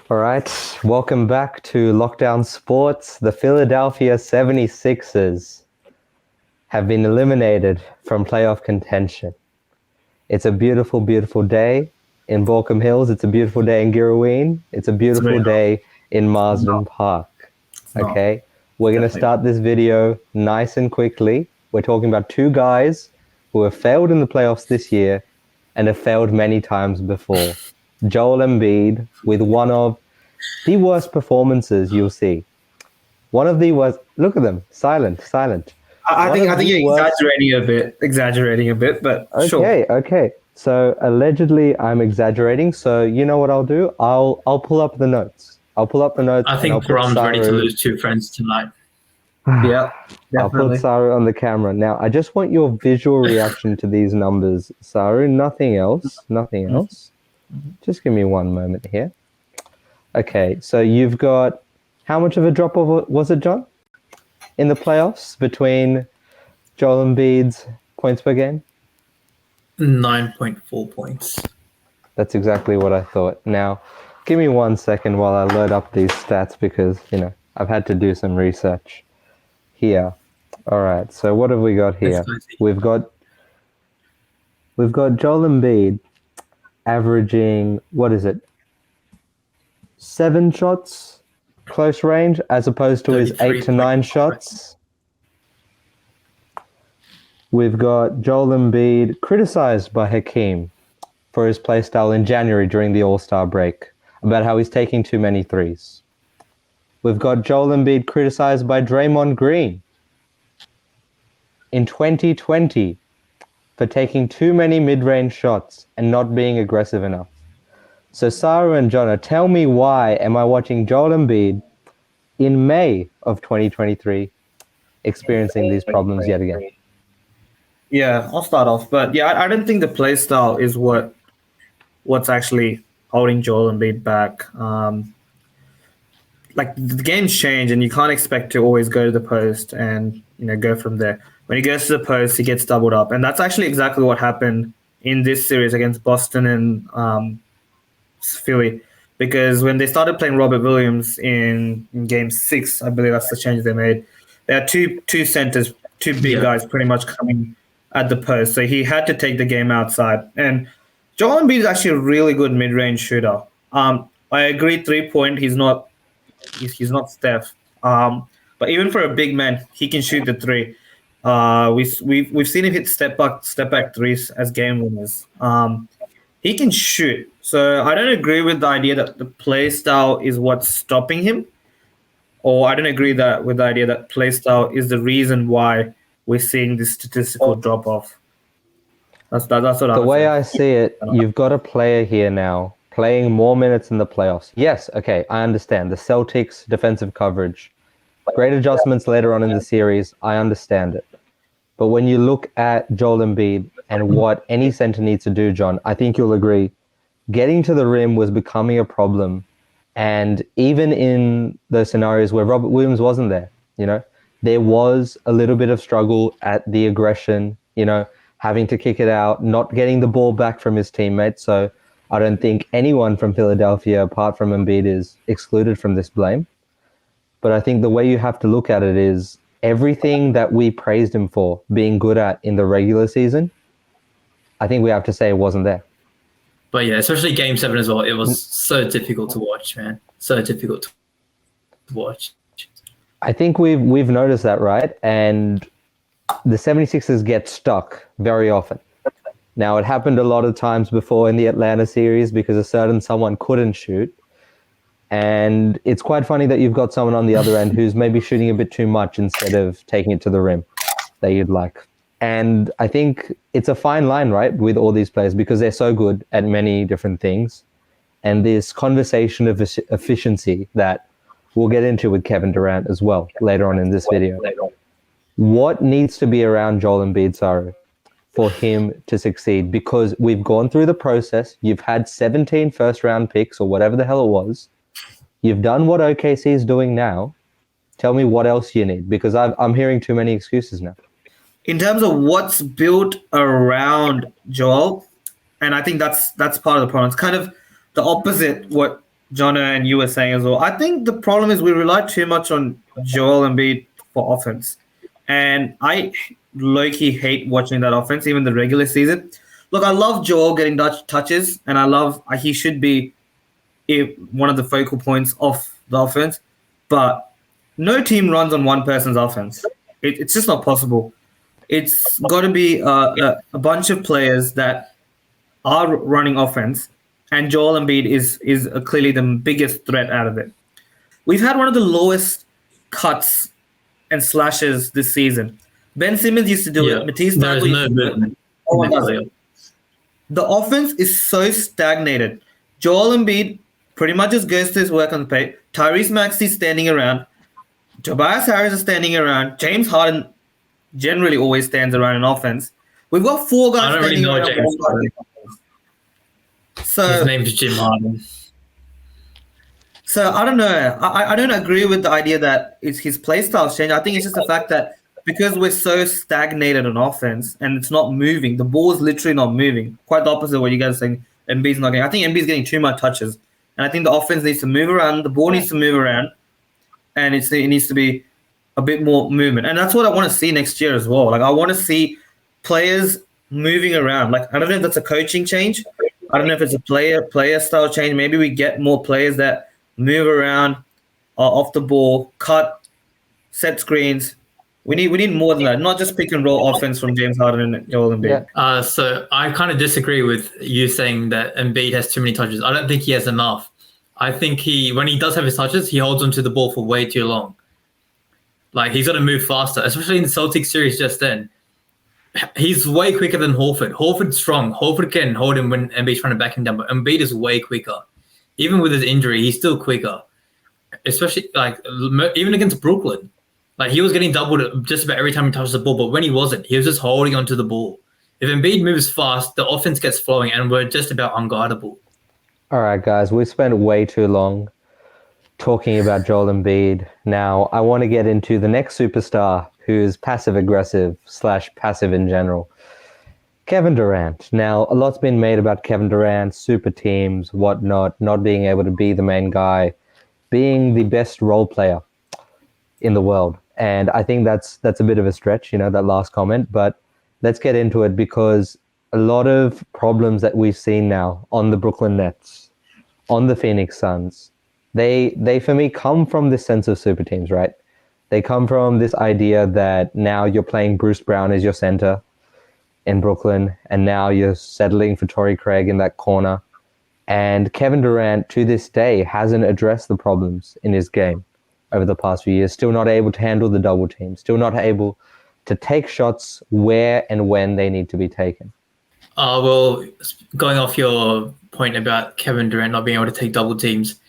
All right, welcome back to Lockdown Sports. The Philadelphia 76ers have been eliminated from playoff contention. It's a beautiful, beautiful day in Borkham Hills. It's a beautiful day in Girraween. It's a beautiful day in Marsden Park. Okay, we're going to start this video nice and quickly. We're talking about two guys who have failed in the playoffs this year and have failed many times before. Joel Embiid with one of the worst performances you'll see. One of the worst. Look at them, silent. I think you're exaggerating a bit, but okay, sure. Okay. So allegedly, I'm exaggerating. So you know what I'll do? I'll pull up the notes. I think Brom's ready to lose two friends tonight. Yeah, definitely. I'll put Saru on the camera. Now, I just want your visual reaction to these numbers, Saru. Nothing else. Just give me one moment here. Okay, so you've got, how much of a drop-off was it, John? In the playoffs between Joel Embiid's points per game? 9.4 points. That's exactly what I thought. Now, give me 1 second while I load up these stats because, I've had to do some research here. All right, so what have we got here? We've got Joel Embiid averaging, 7 shots close range as opposed to his 8 to 9 shots. We've got Joel Embiid criticized by Hakeem for his play style in January during the All-Star break about how he's taking too many threes. We've got Joel Embiid criticized by Draymond Green in 2020 for taking too many mid-range shots and not being aggressive enough. So Saru and Jonna, tell me why am I watching Joel Embiid in May of 2023 experiencing these problems yet again? Yeah, I'll start off. But yeah, I don't think the play style is what's actually holding Joel Embiid back. Like the game's change and you can't expect to always go to the post and go from there. When he goes to the post, he gets doubled up. And that's actually exactly what happened in this series against Boston and Philly, because when they started playing Robert Williams in Game 6, I believe that's the change they made. There are two centers, two big guys pretty much coming at the post, so he had to take the game outside. And Joel Embiid is actually a really good mid-range shooter. I agree, 3-point, he's not Steph. But even for a big man, he can shoot the three. We've seen him hit step back threes as game winners. He can shoot. So I don't agree with the idea that the play style is what's stopping him. Or I don't agree with the idea that play style is the reason why we're seeing this statistical drop-off. That's what the way I see it, you've got a player here now playing more minutes in the playoffs. Yes, okay, I understand. The Celtics' defensive coverage. Great adjustments later on in the series. I understand it. But when you look at Joel Embiid and what any center needs to do, John, I think you'll agree, getting to the rim was becoming a problem. And even in those scenarios where Robert Williams wasn't there, there was a little bit of struggle at the aggression, having to kick it out, not getting the ball back from his teammates. So I don't think anyone from Philadelphia, apart from Embiid, is excluded from this blame. But I think the way you have to look at it is everything that we praised him for being good at in the regular season, I think we have to say it wasn't there. But yeah, especially Game 7 as well. It was so difficult to watch, man. So difficult to watch. I think we've noticed that, right? And the 76ers get stuck very often. Now, it happened a lot of times before in the Atlanta series because a certain someone couldn't shoot. And it's quite funny that you've got someone on the other end who's maybe shooting a bit too much instead of taking it to the rim that you'd like. And I think it's a fine line, right, with all these players because they're so good at many different things. And this conversation of efficiency that we'll get into with Kevin Durant as well later on in this video. What needs to be around Joel Embiid, Saru, for him to succeed? Because we've gone through the process. You've had 17 first-round picks or whatever the hell it was. You've done what OKC is doing now. Tell me what else you need, because I'm hearing too many excuses now. In terms of what's built around Joel, and I think that's part of the problem. It's kind of the opposite what Jono and you were saying as well. I think the problem is we rely too much on Joel Embiid for offense, and I low-key hate watching that offense, even the regular season. Look, I love Joel getting touches, and I love he should be one of the focal points of the offense, but no team runs on one person's offense. It's just not possible. It's got to be a bunch of players that are running offense, and Joel Embiid is clearly the biggest threat out of it. We've had one of the lowest cuts and slashes this season. Ben Simmons used to do it. Matisse There's Thybulle no used to do it. movement. No one does it. The offense is so stagnated. Joel Embiid pretty much just goes to his work on the paint. Tyrese Maxey's standing around. Tobias Harris is standing around. James Harden generally always stands around in offense. We've got four guys I don't really standing know around. James Harden. So His name's Jim Harden. So I don't know. I don't agree with the idea that it's his play style's changed. I think it's just the fact that because we're so stagnated on offense and it's not moving, the ball's literally not moving. Quite the opposite of what you guys are saying. Embiid's not getting. I think Embiid's getting too much touches, and I think the offense needs to move around. The ball needs to move around, and it needs to be a bit more movement. And that's what I want to see next year as well. Like I want to see players moving around. Like I don't know if that's a coaching change. I don't know if it's a player style change. Maybe we get more players that move around off the ball, cut, set screens. We need more than that. Not just pick and roll offense from James Harden and Joel Embiid. Yeah. So I kind of disagree with you saying that Embiid has too many touches. I don't think he has enough. I think when he does have his touches, he holds onto the ball for way too long. Like he's got to move faster, especially in the Celtics series just then. He's way quicker than Horford. Horford's strong. Horford can hold him when Embiid's trying to back him down, but Embiid is way quicker. Even with his injury, he's still quicker. Especially like even against Brooklyn. Like he was getting doubled just about every time he touched the ball, but when he wasn't, he was just holding onto the ball. If Embiid moves fast, the offense gets flowing, and we're just about unguardable. All right, guys, we spent way too long talking about Joel Embiid. Now, I want to get into the next superstar who's passive-aggressive / passive in general. Kevin Durant. Now, a lot's been made about Kevin Durant, super teams, whatnot, not being able to be the main guy, being the best role player in the world. And I think that's a bit of a stretch, that last comment, but let's get into it because a lot of problems that we've seen now on the Brooklyn Nets, on the Phoenix Suns, they for me come from this sense of super teams, right? They come from this idea that now you're playing Bruce Brown as your center in Brooklyn, and now you're settling for Torrey Craig in that corner. And Kevin Durant, to this day, hasn't addressed the problems in his game over the past few years, still not able to handle the double team, still not able to take shots where and when they need to be taken. Well, going off your point about Kevin Durant not being able to take double teams,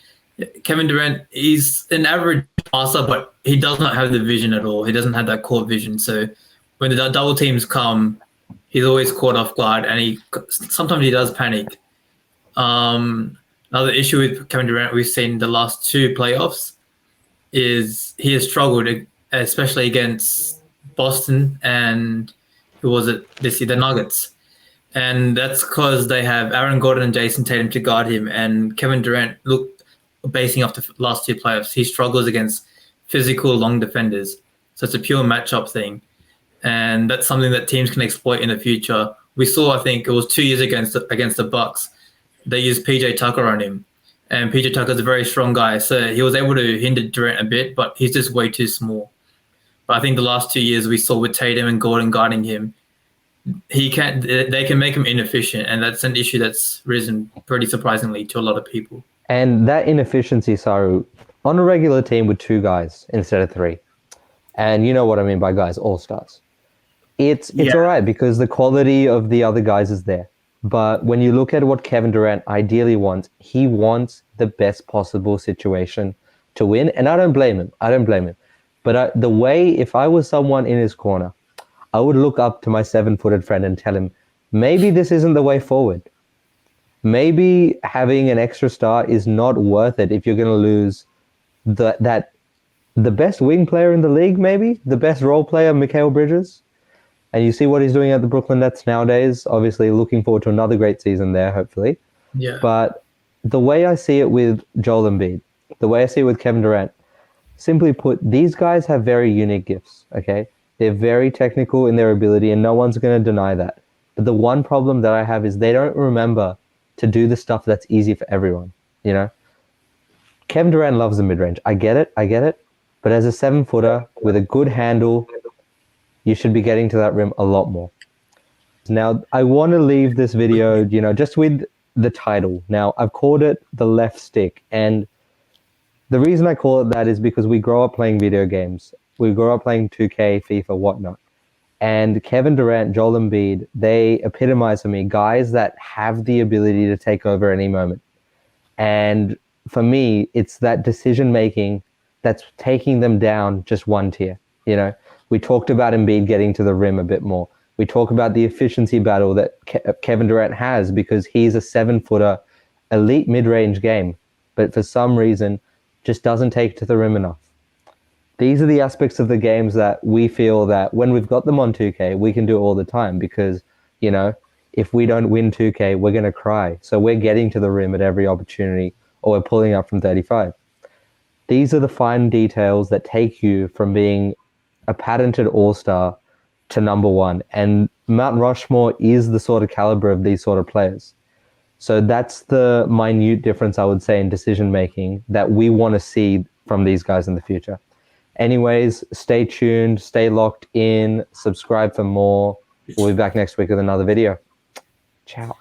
Kevin Durant is an average passer, but he does not have the vision at all. He doesn't have that court vision. So when the double teams come, he's always caught off guard, and sometimes he does panic. Another issue with Kevin Durant we've seen the last two playoffs is he has struggled, especially against Boston and who was it this year, the Nuggets. And that's because they have Aaron Gordon and Jason Tatum to guard him. And Kevin Durant, basing off the last two playoffs, he struggles against physical, long defenders. So it's a pure matchup thing. And that's something that teams can exploit in the future. We saw, I think it was 2 years against the Bucks. They used PJ Tucker on him. And PJ Tucker's a very strong guy. So he was able to hinder Durant a bit, but he's just way too small. But I think the last 2 years we saw with Tatum and Gordon guarding him, they can make him inefficient. And that's an issue that's risen pretty surprisingly to a lot of people. And that inefficiency, Saru, on a regular team with two guys instead of three. And you know what I mean by guys, all-stars. It's all right because the quality of the other guys is there. But when you look at what Kevin Durant ideally wants, he wants the best possible situation to win. And I don't blame him. But the way, if I was someone in his corner, I would look up to my 7-footed friend and tell him, maybe this isn't the way forward. Maybe having an extra star is not worth it if you're going to lose the best wing player in the league, maybe the best role player, Mikal Bridges. And you see what he's doing at the Brooklyn Nets nowadays. Obviously, looking forward to another great season there, hopefully. Yeah. But the way I see it with Joel Embiid, the way I see it with Kevin Durant, simply put, these guys have very unique gifts, okay? They're very technical in their ability, and no one's going to deny that. But the one problem that I have is they don't remember to do the stuff that's easy for everyone, you know? Kevin Durant loves the mid-range. I get it. But as a 7-footer with a good handle, you should be getting to that rim a lot more. Now, I want to leave this video, just with the title. Now, I've called it The Left Stick, and the reason I call it that is because we grow up playing video games. We grow up playing 2K, FIFA, whatnot. And Kevin Durant, Joel Embiid, they epitomize for me guys that have the ability to take over any moment. And for me, it's that decision making that's taking them down just one tier. We talked about Embiid getting to the rim a bit more. We talk about the efficiency battle that Kevin Durant has because he's a 7-footer, elite mid-range game, but for some reason just doesn't take to the rim enough. These are the aspects of the games that we feel that when we've got them on 2K, we can do all the time because, if we don't win 2K, we're going to cry. So we're getting to the rim at every opportunity or we're pulling up from 35. These are the fine details that take you from being a patented all-star to number one. And Mount Rushmore is the sort of caliber of these sort of players. So that's the minute difference, I would say, in decision-making that we want to see from these guys in the future. Anyways, stay tuned, stay locked in, subscribe for more. We'll be back next week with another video. Ciao.